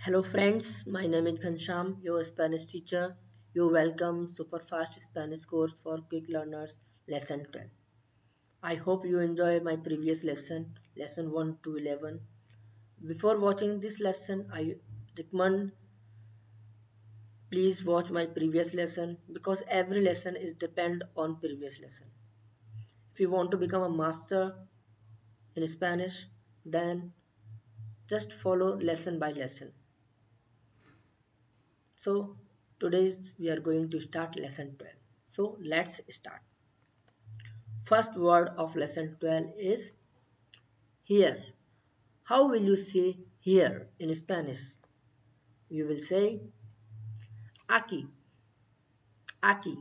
Hello friends, my name is Ghansham, your Spanish teacher. You welcome Superfast Spanish course for quick learners lesson 12. I hope you enjoy my previous lesson 1 to 11. Before watching this lesson, I recommend please watch my previous lesson because every lesson is depend on previous lesson. If you want to become a master in Spanish, then just follow lesson by lesson. So today's we are going to start lesson 12. So let's start. First word of lesson 12 is here. How will you say here in Spanish? You will say aquí, aquí,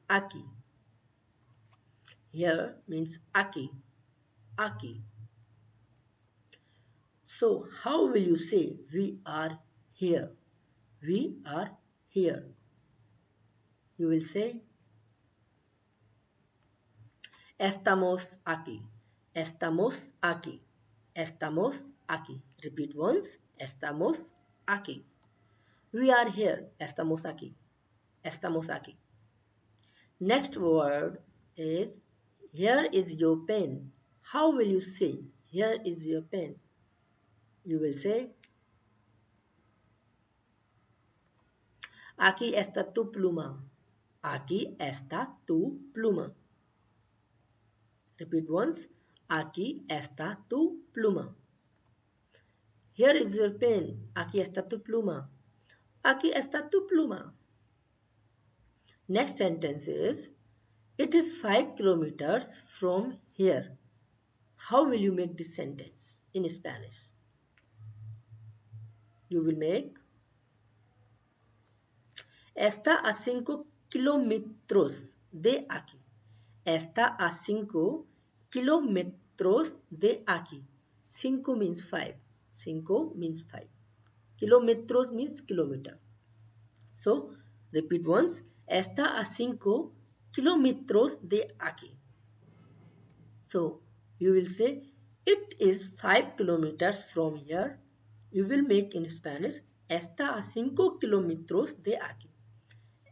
aquí. Here means aquí, aquí. So how will you say we are here? We are here. You will say estamos aquí, estamos aquí, estamos aquí. Repeat once, estamos aquí. We are here, estamos aquí, estamos aquí. Next word is here is your pen. How will you say here is your pen? You will say aquí está tu pluma. Aquí está tu pluma. Repeat once. Aquí está tu pluma. Here is your pen. Aquí está tu pluma. Aquí está tu pluma. Next sentence is it is 5 kilometers from here. How will you make this sentence in Spanish? You will make está a 5 kilómetros de aquí. Está a 5 kilómetros de aquí. 5 means 5. 5 means 5. Kilómetros means kilometer. So, repeat once. Está a 5 kilómetros de aquí. So, you will say, it is 5 kilometers from here. You will make in Spanish, está a 5 kilómetros de aquí.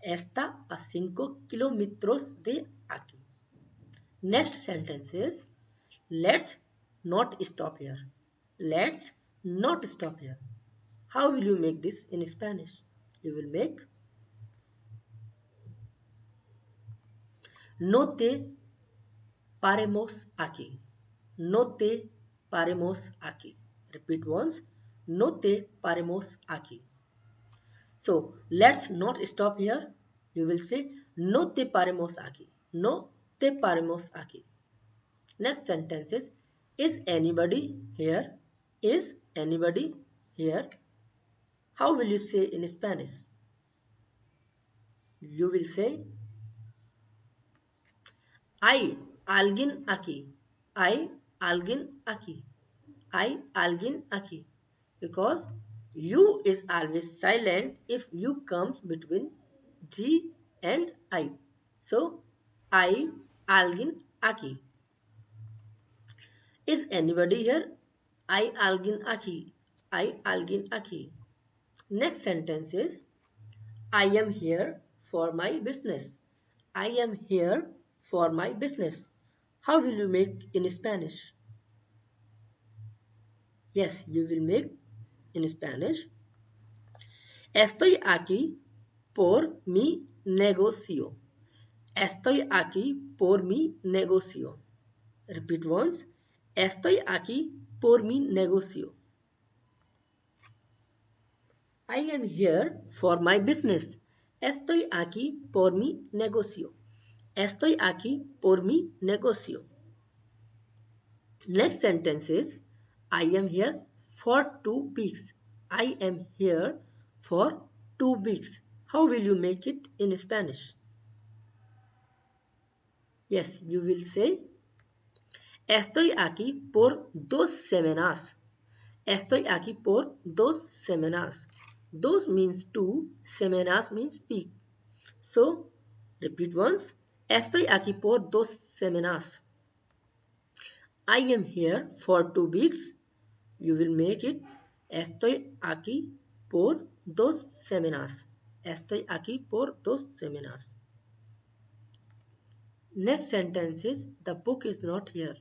Está a 5 kilómetros de aquí. Next sentence is, let's not stop here. Let's not stop here. How will you make this in Spanish? You will make no te paremos aquí. No te paremos aquí. Repeat once. No te paremos aquí. So, let's not stop here. You will say, no te paremos aquí. No te paremos aquí. Next sentence is anybody here? Is anybody here? How will you say in Spanish? You will say, ¿hay alguien aquí? ¿Hay alguien aquí? ¿Hay alguien aquí? Because you is always silent if you comes between G and I. So, ¿hay alguien aquí? Is anybody here? ¿Hay alguien aquí? ¿Hay alguien aquí? Next sentence is, I am here for my business. I am here for my business. How will you make in Spanish? Yes, you will make in Spanish. Estoy aquí por mi negocio. Estoy aquí por mi negocio. Repeat once. Estoy aquí por mi negocio. I am here for my business. Estoy aquí por mi negocio. Estoy aquí por mi negocio. Next sentence is, I am here for 2 weeks. I am here for 2 weeks. How will you make it in Spanish? Yes, you will say, estoy aquí por 2 semanas. Estoy aquí por 2 semanas. 2 means 2, semanas means week. So, repeat once. Estoy aquí por 2 semanas. I am here for 2 weeks. You will make it. Estoy aquí por 2 semanas. Estoy aquí por 2 semanas. Next sentence is the book is not here.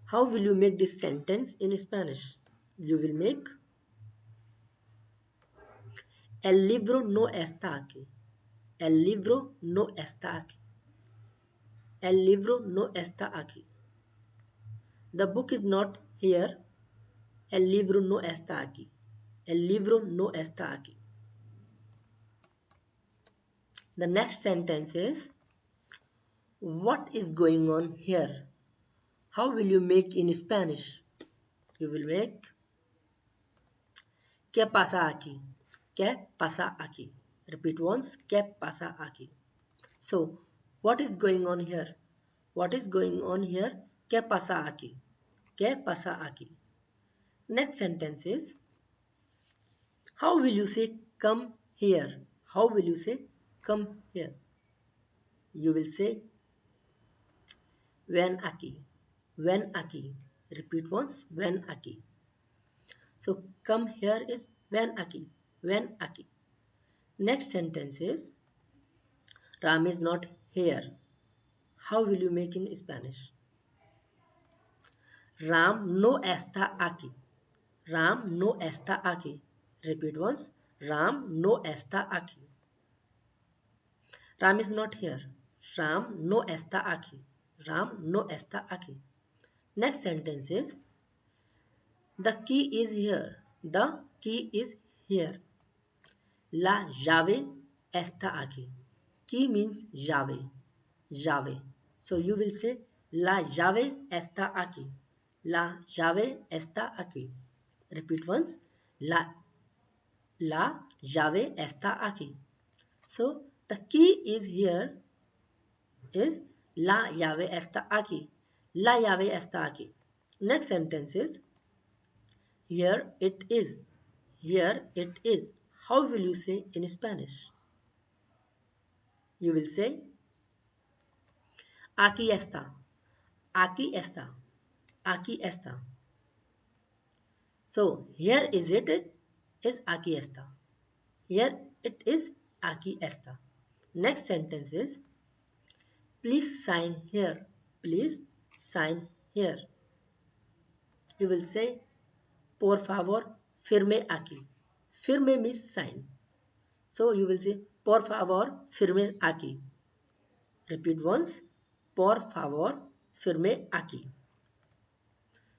How will you make this sentence in Spanish? You will make El libro no está aquí. El libro no está aquí. El libro no está aquí. The book is not here. El libro no está aquí. El libro no está aquí. The next sentence is what is going on here? How will you make in Spanish? You will make ¿Qué pasa aquí? ¿Qué pasa aquí? Repeat once. ¿Qué pasa aquí? So, what is going on here? What is going on here? ¿Qué pasa aquí? ¿Qué pasa aquí? Next sentence is how will you say come here? How will you say come here? You will say ven aquí. Ven aquí. Repeat once. Ven aquí. So come here is ven aquí. Ven aquí. Next sentence is Ram is not here. How will you make in Spanish? Ram no está aquí. Ram no está aquí. Repeat once. Ram no está aquí. Ram is not here. Ram no está aquí. Ram no está aquí. Next sentence is the key is here. The key is here. La llave está aquí. Key means llave. Llave. So you will say la llave está aquí. La llave está aquí. Repeat once. La llave está aquí. So the key is here is la llave está aquí. La llave está aquí. Next sentence is here it is. Here it is. How will you say in Spanish? You will say aquí está. Aquí está. Aquí está. So here is it is aquí está. Here it is aquí está. Next sentence is please sign here. Please sign here. You will say por favor firme aquí. Firme means sign. So you will say por favor firme aquí. Repeat once. Por favor firme aquí.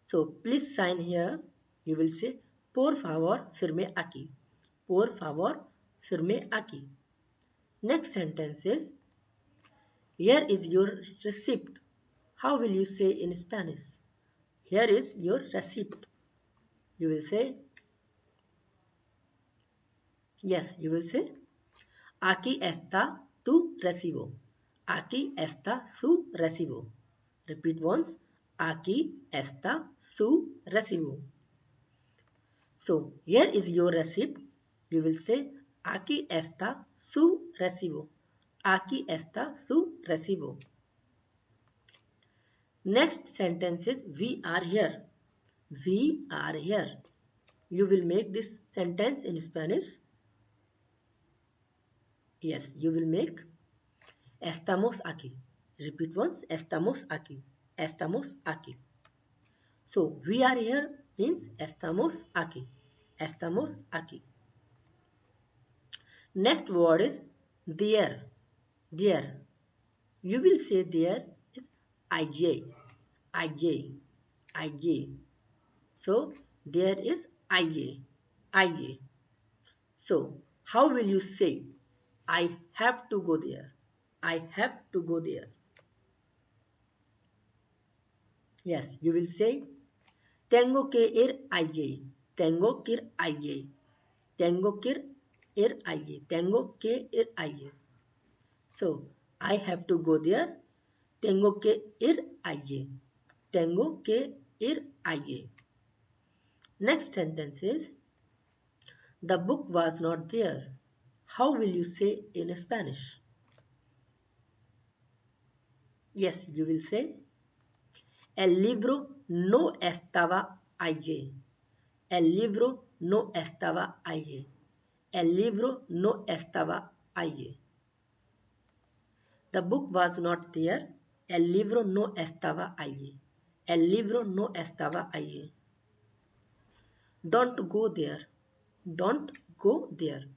So please sign here. You will say por favor firme aquí. Por favor firme aquí. Next sentence is here is your receipt. How will you say in Spanish? Here is your receipt. You will say yes, you will say aquí está tu recibo. Aquí está su recibo. Repeat once. Aquí está su recibo. So, here is your receipt. You will say aquí está su recibo. Aquí está su recibo. Next sentence is we are here. We are here. You will make this sentence in Spanish. Yes, you will make estamos aquí. Repeat once. Estamos aquí. Estamos aquí. So, we are here means estamos aquí. Estamos aquí. Next word is there. There. You will say there is IJ. IJ. IJ. So, there is IJ. IJ. So, how will you say I have to go there? I have to go there. Yes, you will say tengo que ir allí. Tengo que ir allí. Tengo que ir allí. Tengo que ir allí. So, I have to go there. Tengo que ir allí. Tengo que ir allí. Next sentence is the book was not there. How will you say in Spanish? Yes, you will say el libro no estaba allí. El libro no estaba allí. El libro no estaba allí. The book was not there. El libro no estaba allí. El libro no estaba allí. Don't go there. Don't go there.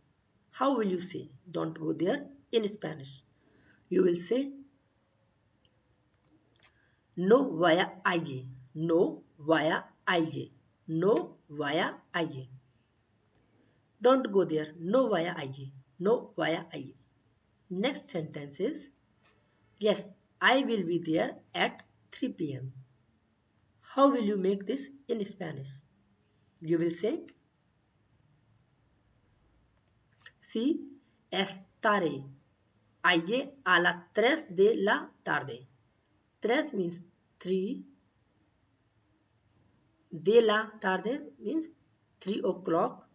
How will you say don't go there in Spanish? You will say no vaya allí. No vaya allí. No vaya allí. Don't go there. No vaya allí. No vaya allí. Next sentence is yes, I will be there at 3 p.m. How will you make this in Spanish? You will say sí, estaré allí a las 3 de la tarde. 3 means 3. De la tarde means 3 o'clock.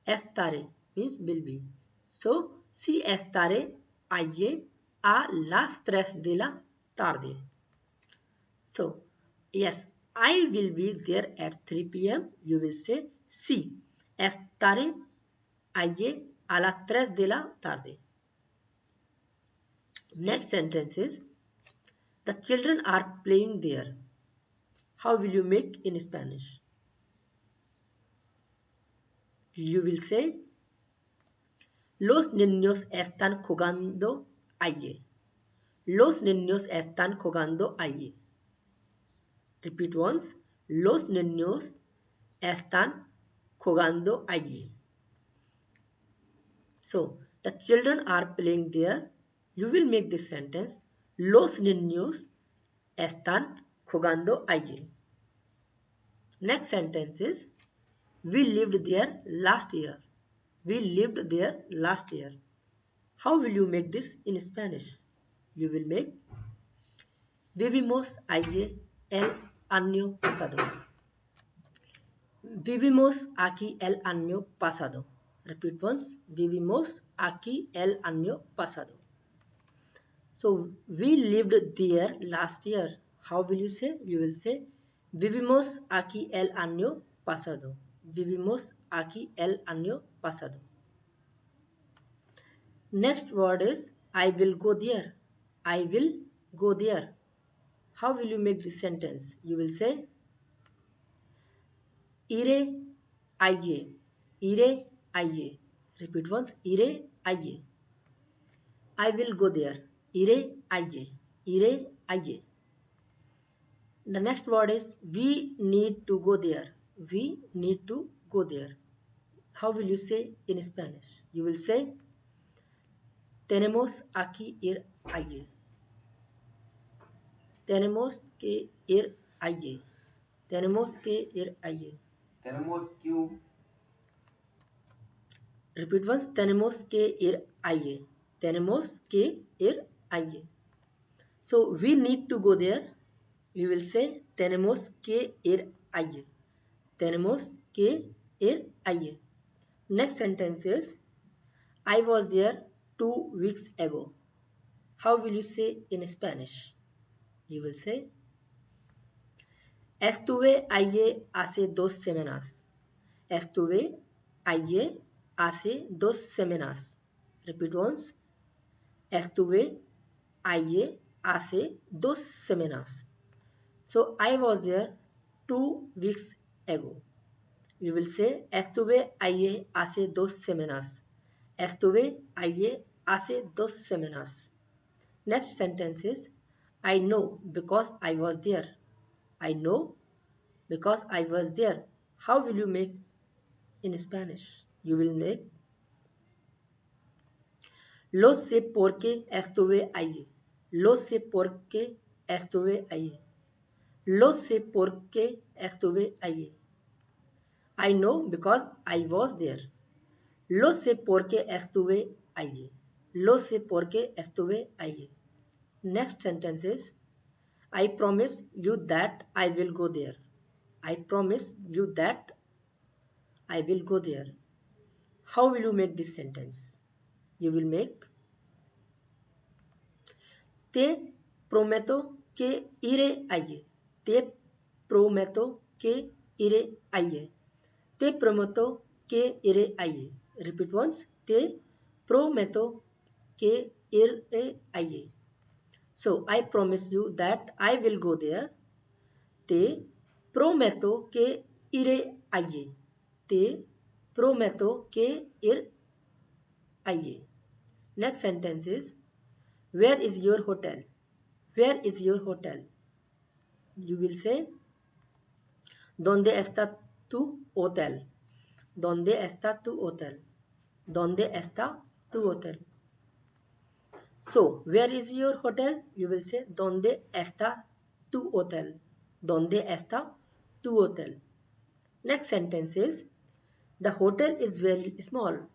Estaré means will be. So, sí estaré allí a las 3 de la tarde. So, yes, I will be there at 3 p.m. You will say sí, estaré allí a las 3 de la tarde. Next sentence is the children are playing there. How will you make in Spanish? You will say los niños están jugando allí. Los niños están jugando allí. Repeat once. Los niños están jugando allí. So, the children are playing there. You will make this sentence. Los niños están jugando allí. Next sentence is we lived there last year. We lived there last year. How will you make this in Spanish? You will make vivimos allí el año pasado. Vivimos aquí el año pasado. Repeat once. Vivimos aquí el año pasado. So, we lived there last year. How will you say? You will say vivimos aquí el año pasado. Vivimos aquí el año pasado. Next word is I will go there. I will go there. How will you make this sentence? You will say iré allí. Iré allí. Repeat once. Iré allí. I will go there. Iré allí. Iré allí. The next word is we need to go there. We need to go there. How will you say in Spanish? You will say tenemos aquí ir allí. Tenemos que ir allí. Tenemos que ir allí. Tenemos que. Repeat once. Tenemos que ir allí. Tenemos que ir allí. So we need to go there. We will say tenemos que ir allí. Tenemos que ir allí. Next sentence is I was there 2 weeks ago. How will you say in Spanish? You will say estuve allí hace 2 semanas. Estuve allí hace 2 semanas. Repeat once. Estuve allí hace 2 semanas. So I was there 2 weeks ago. You will say estuve allí hace 2 semanas. Estuve allí hace 2 semanas. Next sentence is I know because I was there. I know because I was there. How will you make in Spanish? You will make lo sé porque estuve allí. Lo sé porque estuve allí. Lo sé porque estuve allí. I know because I was there. Lo sé porque estuve allí. Lo sé porque estuve allí. Next sentence is I promise you that I will go there. I promise you that I will go there. How will you make this sentence? You will make te prometo que iré allí. Te prometo que iré allí. Te prometo que iré allí. Repeat once. Te prometo que iré allí. So I promise you that I will go there. Te prometo que iré allí. Te prometo que iré allí. Next sentence is, where is your hotel? Where is your hotel? You will say, ¿dónde está tu hotel? ¿Dónde está tu hotel? ¿Dónde está tu hotel? So, where is your hotel? You will say, ¿dónde está tu hotel? ¿Dónde está tu hotel? Next sentence is, the hotel is very small.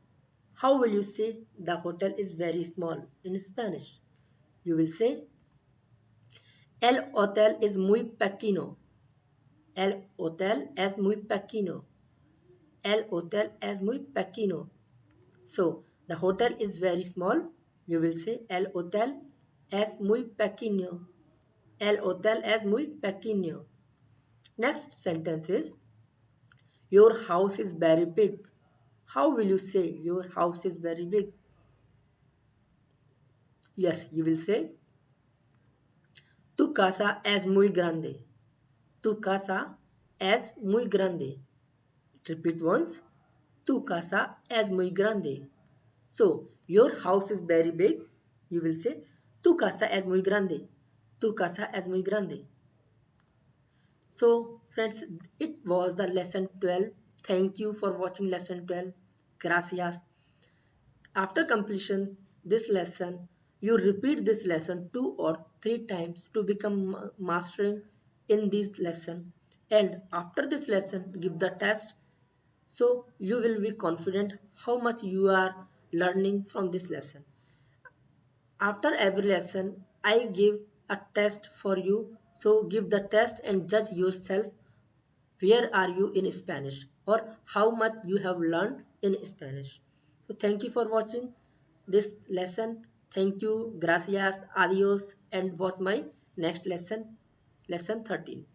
How will you say the hotel is very small in Spanish? You will say, el hotel es muy pequeño. El hotel es muy pequeño. El hotel es muy pequeño. So, the hotel is very small. You will say, el hotel es muy pequeño. El hotel es muy pequeño. Next sentence is, your house is very big. How will you say your house is very big? Yes, you will say, tu casa es muy grande. Tu casa es muy grande. Repeat once. Tu casa es muy grande. So, your house is very big. You will say, tu casa es muy grande. Tu casa es muy grande. So, friends, it was the lesson 12. Thank you for watching lesson 12. Gracias. After completion this lesson, you repeat this lesson 2 or 3 times to become mastering in this lesson. And after this lesson, give the test, so you will be confident how much you are learning from this lesson. After every lesson, I give a test for you. So give the test and judge yourself. Where are you in Spanish, or how much you have learned in Spanish? So thank you for watching this lesson. Thank you, gracias, adios, and watch my next lesson, lesson 13.